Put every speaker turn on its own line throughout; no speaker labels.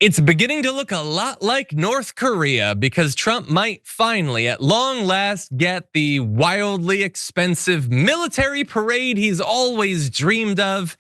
It's beginning to look a lot like North Korea because Trump might finally, at long last, get the wildly expensive military parade he's always dreamed of,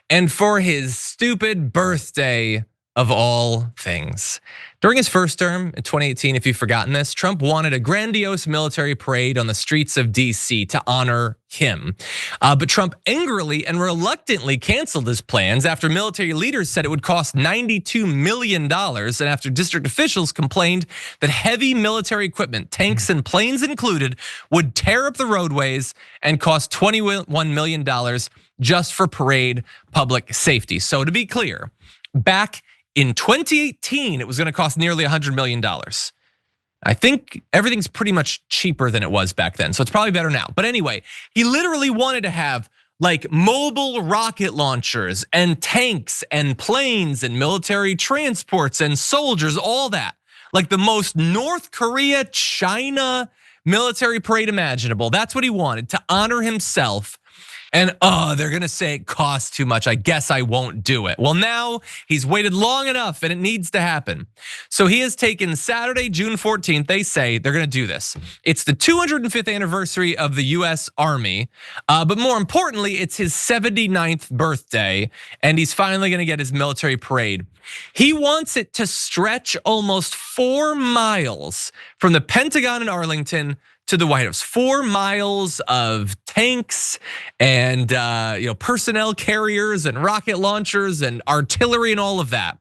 and for his stupid birthday of all things. During his first term in 2018, if you've forgotten this, Trump wanted a grandiose military parade on the streets of DC to honor him. But Trump angrily and reluctantly canceled his plans after military leaders said it would cost $92 million, and after district officials complained that heavy military equipment, tanks and planes included, would tear up the roadways and cost $21 million just for parade public safety. So to be clear, back in 2018, it was gonna cost nearly $100 million. I think everything's pretty much cheaper than it was back then, so it's probably better now. But anyway, he literally wanted to have like mobile rocket launchers and tanks and planes and military transports and soldiers, all that. Like the most North Korea, China military parade imaginable. That's what he wanted, to honor himself. And they're gonna say it costs too much. I guess I won't do it. Well, now he's waited long enough and it needs to happen. So he has taken Saturday, June 14th, they say they're gonna do this. It's the 205th anniversary of the US Army, but more importantly, it's his 79th birthday, and he's finally gonna get his military parade. He wants it to stretch almost 4 miles from the Pentagon in Arlington to the White House. 4 miles of tanks and personnel carriers and rocket launchers and artillery and all of that.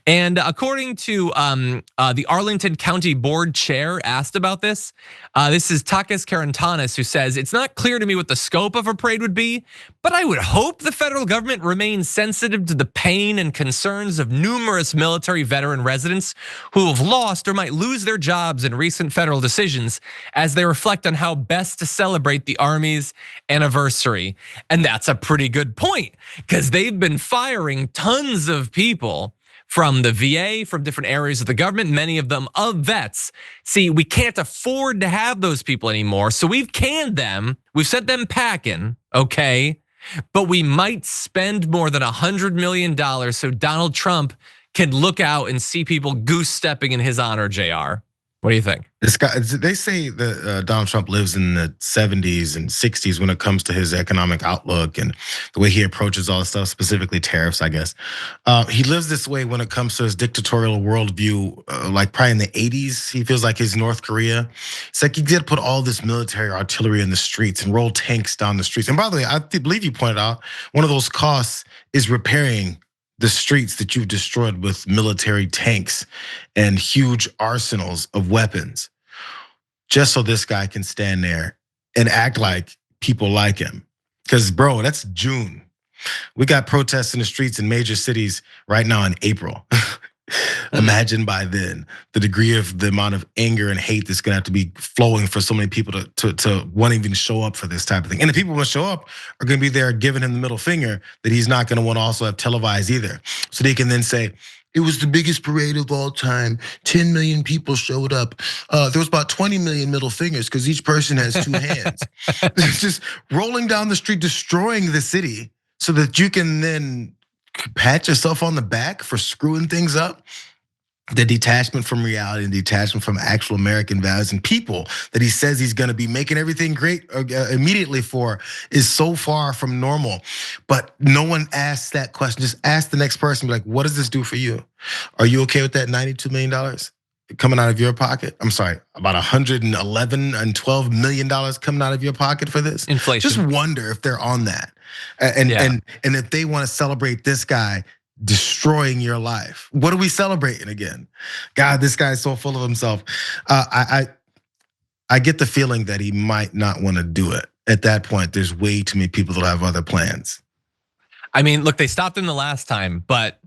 And according to the Arlington County Board chair asked about this, this is Takis Karantanis, who says, it's not clear to me what the scope of a parade would be, but I would hope the federal government remains sensitive to the pain and concerns of numerous military veteran residents who have lost or might lose their jobs in recent federal decisions as they reflect on how best to celebrate the Army's anniversary. And that's a pretty good point, because they've been firing tons of people from the VA, from different areas of the government, many of them of vets. See, we can't afford to have those people anymore, so we've canned them, we've sent them packing, okay? But we might spend more than $100 million so Donald Trump can look out and see people goose stepping in his honor, JR. What do you think?
This guy, they say that Donald Trump lives in the 70s and 60s when it comes to his economic outlook and the way he approaches all this stuff, specifically tariffs, I guess. He lives this way when it comes to his dictatorial worldview, like probably in the 80s. He feels like he's North Korea. It's like he did put all this military artillery in the streets and roll tanks down the streets. And by the way, I believe you pointed out, one of those costs is repairing the streets that you've destroyed with military tanks and huge arsenals of weapons, just so this guy can stand there and act like people like him. Because bro, that's June. We got protests in the streets in major cities right now in April. Imagine by then the degree of the amount of anger and hate that's gonna have to be flowing for so many people to want to even show up for this type of thing. And the people who show up are gonna be there giving him the middle finger that he's not gonna want to also have televised either. So they can then say, it was the biggest parade of all time. 10 million people showed up. There was about 20 million middle fingers because each person has 2 hands. It's just rolling down the street, destroying the city so that you can then pat yourself on the back for screwing things up. The detachment from reality and detachment from actual American values and people that he says he's gonna be making everything great immediately for is so far from normal. But no one asks that question. Just ask the next person, be like, what does this do for you? Are you okay with that $92 million coming out of your pocket? I'm sorry, about 111 and $12 million coming out of your pocket for this?
Inflation.
Just wonder if they're on that. And if they wanna celebrate this guy destroying your life. What are we celebrating again? God, this guy is so full of himself. I get the feeling that he might not want to do it. At that point, there's way too many people that have other plans.
I mean, look, they stopped him the last time, but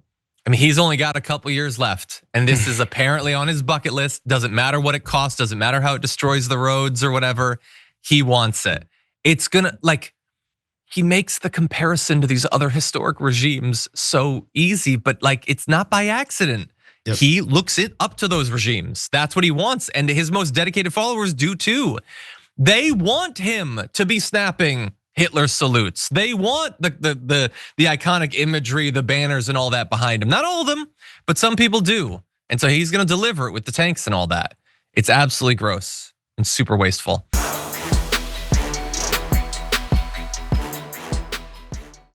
I mean, he's only got a couple years left, and this is apparently on his bucket list. Doesn't matter what it costs, doesn't matter how it destroys the roads or whatever. He wants it. It's gonna, like, he makes the comparison to these other historic regimes so easy, but like, it's not by accident. Yep. He looks it up to those regimes. That's what he wants, and his most dedicated followers do too. They want him to be snapping Hitler salutes. They want the iconic imagery, the banners and all that behind him. Not all of them, but some people do. And so he's gonna deliver it with the tanks and all that. It's absolutely gross and super wasteful.